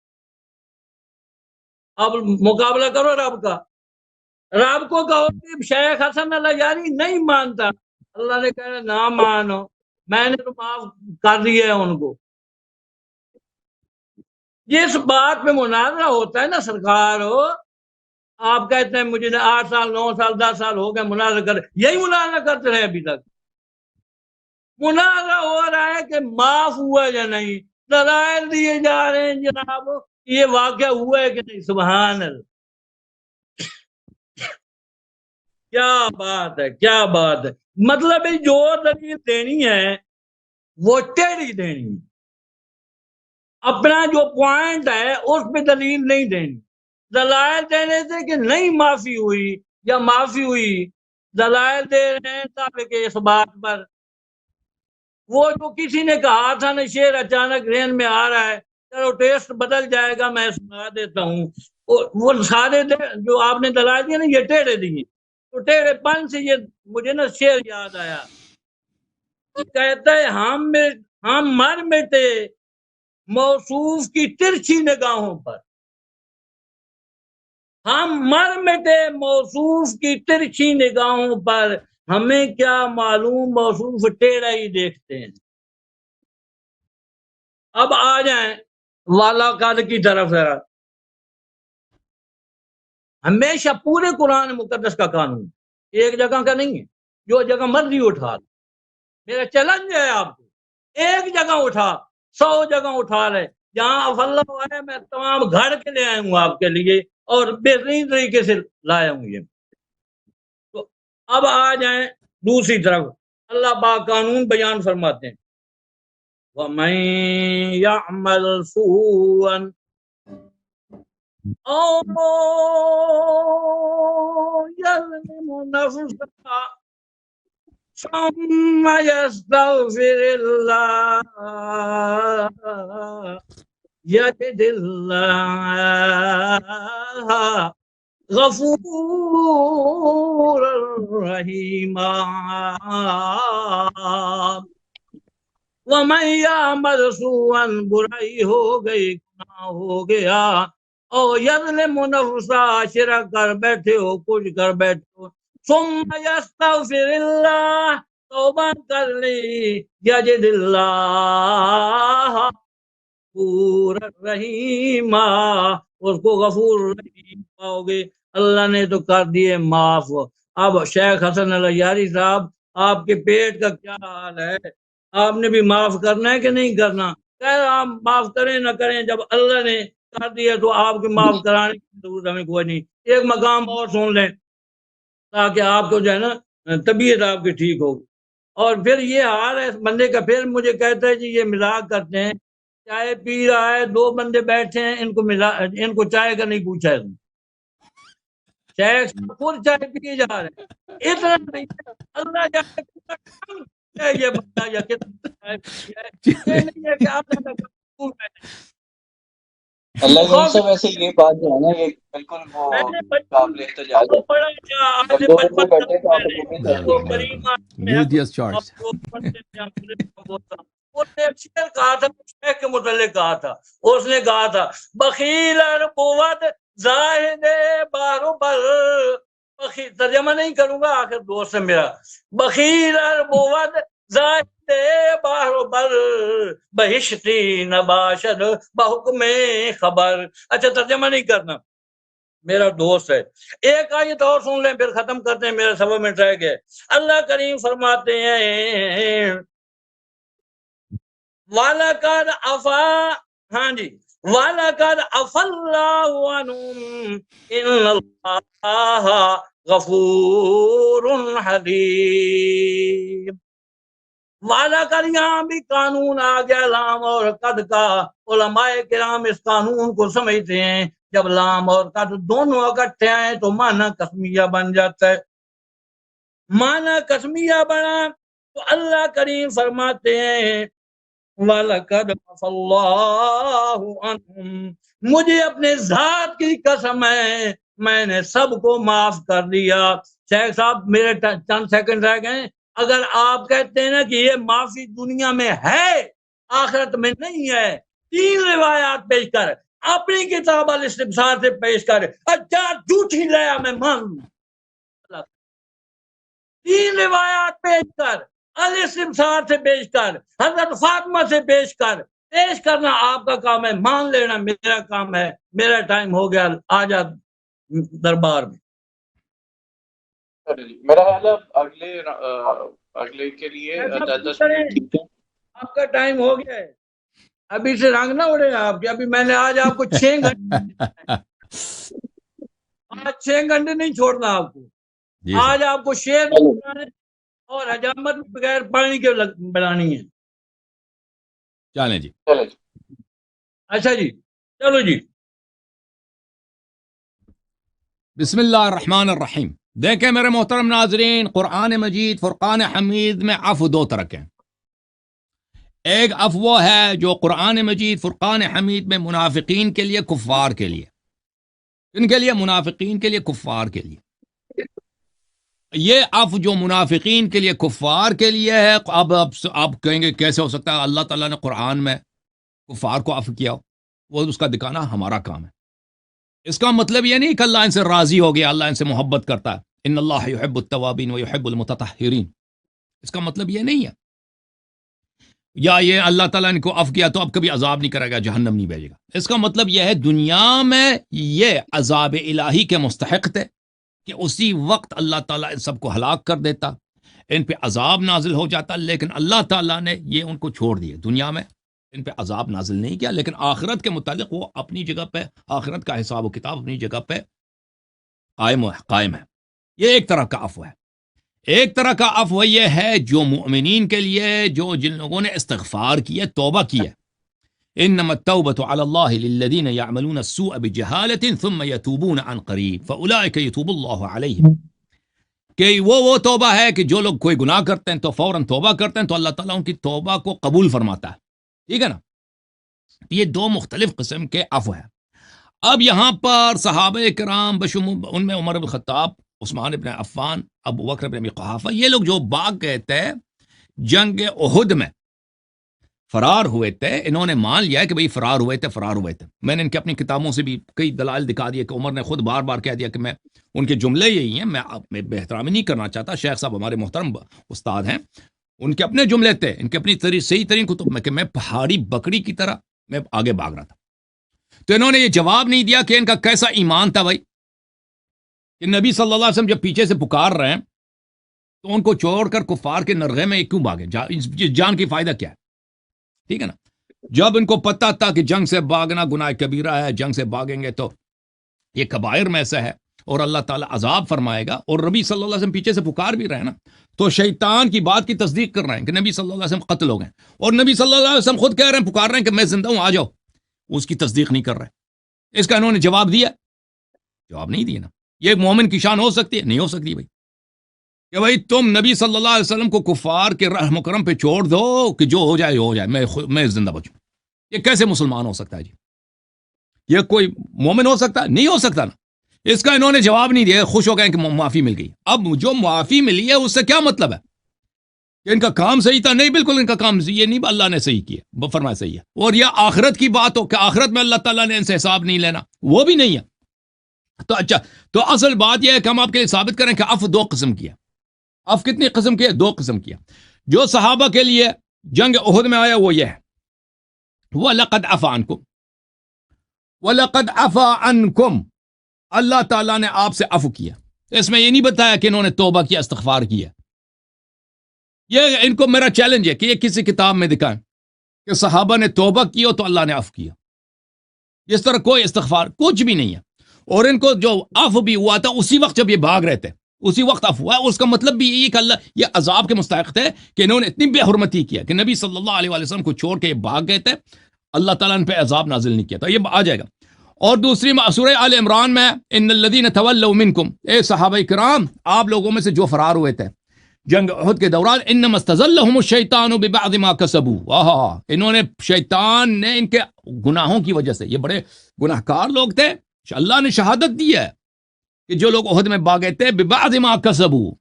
اب مقابلہ کرو رب کا، رب کو کہو کہ شیخ حسن الحجاری نہیں مانتا، اللہ نے کہا نہ مانو، میں نے تو معاف کر دیا ہے ان کو۔ جس بات میں مناظرہ ہوتا ہے نا سرکار ہو، آپ کہتے ہیں مجھے 8 سال 9 سال 10 سال ہو گئے مناظرہ کر، یہی مناظرہ کرتے رہے ابھی تک۔ مناظرہ ہو رہا ہے کہ معاف ہوا یا نہیں، دلائل دیے جا رہے ہیں جناب یہ واقعہ ہوا ہے کہ نہیں۔ سبحان اللہ، کیا بات ہے، کیا بات ہے۔ مطلب جو دلیل دینی ہے وہ ٹیڑھی دینی، اپنا جو پوائنٹ ہے اس پہ دلیل نہیں دینی۔ دلائل دینے سے کہ نہیں معافی ہوئی یا معافی ہوئی، دلائل دے رہے ہیں سابق اس بات پر۔ وہ جو کسی نے کہا تھا نا شعر اچانک ذہن میں آ رہا ہے، چلو ٹیسٹ بدل جائے گا میں سنا دیتا ہوں، وہ سارے جو آپ نے دلائل دیے نا یہ ٹیڑھے دیے، تو ٹیڑھے پن سے یہ مجھے نا شعر یاد آیا، کہتا ہے ہم مر مٹے موصوف کی ترچھی نگاہوں پر، ہم مر مٹے موصوف کی ترچھی نگاہوں پر، ہمیں کیا معلوم موصوف ٹیڑھا ہی دیکھتے ہیں۔ اب آ جائیں والا قد کی طرف ہے، ہمیشہ پورے قرآن مقدس کا قانون ایک جگہ کا نہیں ہے، جو جگہ مرضی اٹھا، میرا چیلنج ہے آپ کو، ایک جگہ اٹھا 100 جگہ اٹھا رہے، جہاں افلا ہے میں تمام گھر کے لے آئے ہوں آپ کے لیے اور بہترین طریقے سے لایا ہوں یہ۔ تو اب آ جائیں دوسری طرف، اللہ پاک قانون بیان فرماتے ہیں وَمَن يَعْمَلْ سُوءًا أَوْ يَظْلِمْ نَفْسَهُ ثُمَّ يَسْتَغْفِرِ اللَّهَ يَجِدِ اللَّهَ غَفُورًا رَحِيمًا۔ وَمَن يَعْمَلْ سُوءًا، برائی ہو گئی، گناہ ہو گیا، او یظلم نفسہ، شرک کر بیٹھے ہو، کچھ کر بیٹھے ہو، ثم یستغفر اللہ، توبہ کر لی، یجد اللہ غفور رحیم، اس کو غفور رحیم پاؤ گے، اللہ نے تو کر دیے معاف۔ اب شیخ حسن الحجاری صاحب آپ کے پیٹ کا کیا حال ہے؟ آپ نے بھی معاف کرنا ہے کہ نہیں کرنا؟ آپ معاف کریں نہ کریں، جب اللہ نے کر دیا تو آپ کے معاف کرانے کی ضرورت ہمیں کوئی نہیں۔ ایک مقام اور سن لیں تاکہ آپ کو جو ہے نا طبیعت آپ کی ٹھیک ہوگی۔ اور پھر یہ حال ہے اس بندے کا، پھر مجھے کہتا ہے جی یہ مذاق کرتے ہیں، چائے پی رہا ہے، 2 بندے بیٹھے ہیں، ان کو چائے کا نہیں پوچھا ہے، شیخ خود چائے پیے جا رہے ہیں، اتنا نہیں اللہ جانے یہ بندہ یا کتنا یہ نہیں ہے کہ آپ نے اللہ صاحب ویسے یہ بات جو ہے نا یہ بالکل وہ قابل احتجاج ہے۔ جب 2 بندے بیٹھے تو آپ کہا تھا شیخ کے متعلق کہا تھا، اس نے کہا تھا بخیل بود زاہد بارو بر، ترجمہ نہیں کروں گا آخر دوست ہے میرا، بخیل بود زاہد باہر بر بہشتی نباشد بحکم خبر۔ اچھا ترجمہ نہیں کرنا، میرا دوست ہے۔ ایک آیت اور سن لیں پھر ختم کرتے ہیں، میرا 1.25 منٹ رہ گئے۔ اللہ کریم فرماتے ہیں وَلَقَدْ عَفَا، ہاں جی، وَلَقَدْ عَفَا اللَّهُ عَنْهُمْ إِنَّ اللَّهَ غَفُورٌ حَلِيمٌ. وعدہ کر یہاں بھی قانون آ گیا لام اور قد کا. علماء کرام اس قانون کو سمجھتے ہیں جب لام اور قد دونوں اکٹھے آئیں تو معنی قسمیہ بن جاتا ہے. معنی قسمیہ بنا تو اللہ کریم فرماتے ہیں وَلَقَدْ عَفَا اللَّهُ عَنْهُمْ، مجھے اپنے ذات کی قسم ہے میں نے سب کو معاف کر دیا. شیخ صاحب میرے چند سیکنڈ رہ گئے. اگر آپ کہتے ہیں نا کہ یہ معافی دنیا میں ہے آخرت میں نہیں ہے، 3 روایات پیش کر، اپنی کتاب الاستبصار سے پیش کر، اچھا جھوٹی لیا میں مان لوں. 3 روایات پیش کر، الاستبصار سے پیش کر، حضرت فاطمہ سے پیش کر. پیش کرنا آپ کا کام ہے، مان لینا میرا کام ہے. میرا ٹائم ہو گیا، آ جا دربار میں. میرا خیال ہے اگلے کے لیے 10 منٹ ٹھیک ہے. آپ کا ٹائم ہو گیا ہے، ابھی سے رنگ نہ اڑے آپ کے. ابھی میں نے آج آپ کو 6 گھنٹے آج 6 گھنٹے نہیں چھوڑنا آپ کو. آج آپ کو شعر اور حجامت بغیر پانی کے بنانی ہے. چلیں جی. اچھا جی چلو جی. بسم اللہ الرحمن الرحیم. دیکھیں میرے محترم ناظرین، قرآن مجید فرقان حمید میں عفو 2 طرح کے ہیں. ایک عفو وہ ہے جو قرآن مجید فرقان حمید میں منافقین کے لیے، کفار کے لیے. ان کے لیے منافقین کے لیے، کفار کے لیے. یہ عفو جو منافقین کے لیے، کفار کے لیے ہے. اب آپ کہیں گے کیسے ہو سکتا ہے؟ اللہ تعالیٰ نے قرآن میں کفار کو عفو کیا، وہ اس کا دکھانا ہمارا کام ہے. اس کا مطلب یہ نہیں کہ اللہ ان سے راضی ہو گیا، اللہ ان سے محبت کرتا ہے. ان اللہ یحب التوابین ویحب المتطہرین. اس کا مطلب یہ نہیں ہے. یا یہ اللہ تعالیٰ نے کو عفو کیا تو اب کبھی عذاب نہیں کرے گا، جہنم نہیں بھیجے گا. اس کا مطلب یہ ہے دنیا میں یہ عذاب الہی کے مستحق تھے کہ اسی وقت اللہ تعالیٰ ان سب کو ہلاک کر دیتا، ان پہ عذاب نازل ہو جاتا. لیکن اللہ تعالیٰ نے یہ ان کو چھوڑ دیے، دنیا میں ان پہ عذاب نازل نہیں کیا. لیکن آخرت کے متعلق وہ اپنی جگہ پہ، آخرت کا حساب و کتاب اپنی جگہ پہ قائم ہے. یہ ایک طرح کا عفو ہے. ایک طرح کا عفو یہ ہے جو مؤمنین کے لیے، جو جن لوگوں نے استغفار کیا، توبہ کی ہے. انما التوبة على الله للذين يعملون السوء بجهالة ثم يتوبون عن قريب فاولئك يتوب الله عليهم. کہ وہ توبہ ہے کہ جو لوگ کوئی گناہ کرتے ہیں تو فوراً توبہ کرتے ہیں تو اللہ تعالیٰ ان کی توبہ کو قبول فرماتا ہے. ٹھیک ہے نا؟ یہ 2 مختلف قسم کے عفو ہیں. اب یہاں پر صحابہ کرام بشمول ان میں عمر بن خطاب، عثمان بن عفان، ابو بکر بن ابی قحافہ، یہ لوگ جو باغ گئے تھے جنگ احد میں فرار ہوئے تھے، انہوں نے مان لیا کہ بھئی فرار ہوئے تھے. میں نے ان کی اپنی کتابوں سے بھی کئی دلائل دکھا دیے کہ عمر نے خود بار بار کہہ دیا کہ میں، ان کے جملے یہی ہیں. میں بے احترامی نہیں کرنا چاہتا، شیخ صاحب ہمارے محترم استاد ہیں، ان کے اپنے جملے تھے، ان کے اپنی صحیح ترین کتب میں، کہ میں پہاڑی بکری کی طرح میں آگے بھاگ رہا تھا. تو انہوں نے یہ جواب نہیں دیا کہ ان کا کیسا ایمان تھا بھائی، کہ نبی صلی اللہ علیہ وسلم جب پیچھے سے پکار رہے ہیں تو ان کو چھوڑ کر کفار کے نرغے میں کیوں بھاگے؟ جان کی فائدہ کیا ہے؟ ٹھیک ہے نا؟ جب ان کو پتہ تھا کہ جنگ سے بھاگنا گناہ کبیرہ ہے، جنگ سے بھاگیں گے تو یہ کبائر میں سے ہے اور اللہ تعالیٰ عذاب فرمائے گا، اور نبی صلی اللہ علیہ وسلم پیچھے سے پکار بھی رہے نا، تو شیطان کی بات کی تصدیق کر رہے ہیں کہ نبی صلی اللہ علیہ وسلم قتل ہو گئے، اور نبی صلی اللہ علیہ وسلم خود کہہ رہے ہیں، پکار رہے ہیں کہ میں زندہ ہوں، آ جاؤ. اس کی تصدیق نہیں کر رہے. اس کا انہوں نے جواب دیا؟ جواب نہیں دیا نا. یہ مومن کی شان ہو سکتی ہے؟ نہیں ہو سکتی بھائی، کہ بھائی تم نبی صلی اللہ علیہ وسلم کو کفار کے رحم و کرم پہ چھوڑ دو کہ جو ہو جائے ہو جائے، میں زندہ بچوں. یہ کیسے مسلمان ہو سکتا ہے جی؟ یہ کوئی مومن ہو سکتا ہے؟ نہیں ہو سکتا نا. اس کا انہوں نے جواب نہیں دیا، خوش ہو گئے کہ معافی مل گئی. اب جو معافی ملی ہے اس سے کیا مطلب ہے؟ کہ ان کا کام صحیح تھا؟ نہیں، بالکل ان کا کام یہ نہیں، اللہ نے صحیح کیا، فرمایا صحیح ہے. اور یہ آخرت کی بات ہو کہ آخرت میں اللہ تعالیٰ نے ان سے حساب نہیں لینا، وہ بھی نہیں ہے. تو اچھا، تو اصل بات یہ ہے کہ ہم آپ کے لیے ثابت کریں کہ عفو 2 قسم کی ہے. عفو کتنی قسم کی ہے؟ 2 قسم کی ہے. جو صحابہ کے لیے جنگ احد میں آیا وہ یہ ہے، وَلَقَدْ عَفَا عَنْكُمْ، وَلَقَدْ عَفَا عَنْكُمْ، اللہ تعالیٰ نے آپ سے عفو کیا. اس میں یہ نہیں بتایا کہ انہوں نے توبہ کیا، استغفار کیا. یہ ان کو میرا چیلنج ہے کہ یہ کسی کتاب میں دکھائیں کہ صحابہ نے توبہ کی ہو تو اللہ نے عفو کیا. اس طرح کوئی استغفار کچھ بھی نہیں ہے. اور ان کو جو عفو بھی ہوا تھا اسی وقت جب یہ بھاگ رہے تھے, اسی وقت عفو ہوا. اس کا مطلب بھی یہی کہ اللہ یہ عذاب کے مستحق تھے کہ انہوں نے اتنی بے حرمتی کیا کہ نبی صلی اللہ علیہ وسلم کو چھوڑ کے یہ بھاگ گئے تھے, اللہ تعالیٰ نے پہ عذاب نازل نہیں کیا تھا. یہ آ جائے گا. اور دوسری سورہ آل عمران میں ان الذین تولوا منکم, اے صحابہ کرام آپ لوگوں میں سے جو فرار ہوئے تھے جنگ احد کے دوران, انما استزلهم الشیطان ببعض ما کسبوا, انہوں نے شیطان نے ان کے گناہوں کی وجہ سے, یہ بڑے گناہ کار لوگ تھے, اللہ نے شہادت دی ہے کہ جو لوگ احد میں بھاگے تھے ببعض ما کسبوا,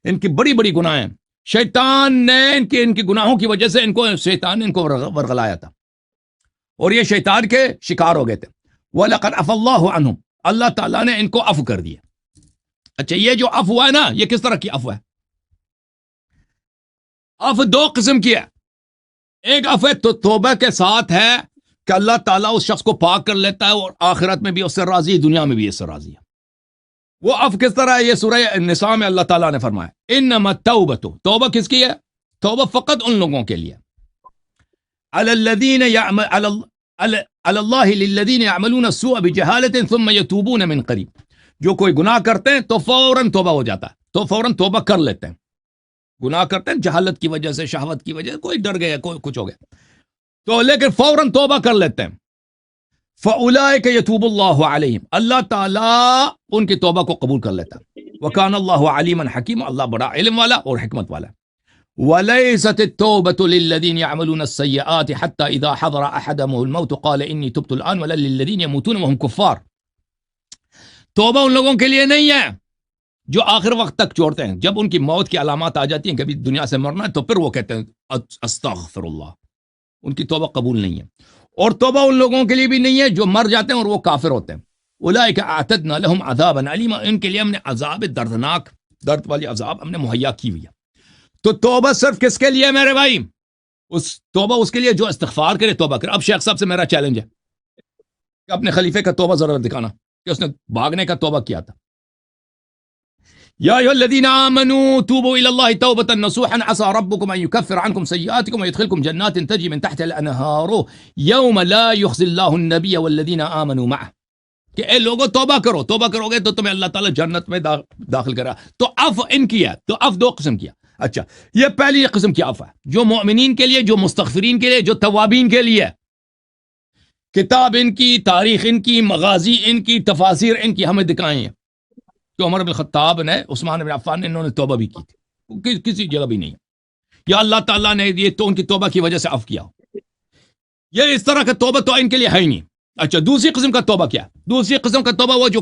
ان کی بڑی بڑی گناہ ہیں, شیطان نے ان کے گناہوں کی وجہ سے شیطان نے ان کو ورغلایا تھا اور یہ شیطان کے شکار ہو گئے تھے. وَلَقَدْ عَفَا اللَّهُ عَنْهُمْ, اللہ تعالیٰ نے ان کو عفو کر دیا. اچھا یہ جو عفو ہے نا, یہ کس طرح کی عفو ہے؟ عفو دو قسم کی ہے. ایک عفو تو توبہ کے ساتھ ہے کہ اللہ تعالیٰ اس شخص کو پاک کر لیتا ہے اور آخرت میں بھی اس سے راضی, دنیا میں بھی اس سے راضی ہے. وہ عفو کس طرح ہے؟ یہ سورہ النساء میں اللہ تعالیٰ نے فرمایا انما التوبۃ, توبہ کس کی ہے؟ توبہ فقط ان لوگوں کے لیے علی الذین علی اللہ للذین یعملون السوء بجہالۃ ثم یتوبون من قریب, جو کوئی گناہ کرتے ہیں تو فوراً توبہ ہو جاتا ہے, تو فوراً توبہ کر لیتے ہیں. گناہ کرتے ہیں جہالت کی وجہ سے, شہوت کی وجہ سے, کوئی ڈر گیا, کوئی کچھ ہو گیا تو لیکن فوراً توبہ کر لیتے ہیں. فاولئک یتوب اللہ علیہم, اللہ تعالیٰ ان کی توبہ کو قبول کر لیتا ہے. وکان اللہ علیما حکیما, اللہ بڑا علم والا اور حکمت والا ہے. وَلَيْسَتِ التَّوْبَةُ لِلَّذِينَ يَعْمَلُونَ السَّيِّئَاتِ حَتَّى إِذَا حَضَرَ أَحَدَهُمُ الْمَوْتُ قَالَ إِنِّي تُبْتُ الْآنَ وَلَا لِلَّذِينَ يَمُوتُونَ وَهُمْ كُفَّارٌ, توبہ ان لوگوں کے لیے نہیں ہے جو آخر وقت تک چھوڑتے ہیں, جب ان کی موت کی علامات آ جاتی ہیں کہ ابھی دنیا سے مرنا ہے تو پھر وہ کہتے ہیں استغفر اللہ, ان کی توبہ قبول نہیں ہے. اور توبہ ان لوگوں کے لیے بھی نہیں ہے جو مر جاتے ہیں اور وہ کافر ہوتے ہیں. اولئک اعتدنا لهم عذابا علیما, ان کے لیے ہم نے عذاب دردناک, درد والی عذاب ہم نے مہیا کی ہوئی ہے. تو توبہ صرف کس کے لیے میرے بھائی؟ اس توبہ اس کے لیے جو استغفار کرے, توبہ کرے. اب شیخ صاحب سے میرا چیلنج ہے کہ اپنے خلیفے کا توبہ ضرور دکھانا کہ اس نے بھاگنے کا توبہ کیا تھا. یا ایھا الذین آمنوا توبوا الی اللہ توبۃ نصوحا عسى ربکم ان یکفر عنکم سیئاتکم ویدخلکم جنات تجری من تحتها الانہار یوم لا یخزی اللہ النبی والذین آمنوا معه, کہ اے لوگوں توبہ کرو, توبہ کرو گے تو تمہیں اللہ تعالیٰ جنت میں داخل کرا. تو عفو ان کی ہے, تو عفو دو قسم کی ہے. اچھا یہ پہلی قسم کی عفو ہے جو مومنین کے لیے, جو مستغفرین کے لیے, جو توابین کے لیے. کتاب ان کی, تاریخ ان کی, مغازی ان کی, تفاسیر ان کی ہمیں دکھائیں ہیں کہ عمر بن الخطاب نے, عثمان بن عفان نے, انہوں نے توبہ بھی کی تھی, کسی جگہ بھی نہیں. یا اللہ تعالیٰ نے یہ تو ان کی توبہ کی وجہ سے عفو کیا. یہ اس طرح کا توبہ تو ان کے لیے ہے ہی نہیں. اچھا دوسری قسم کا توبہ کیا؟ دوسری قسم کا توبہ وہ جو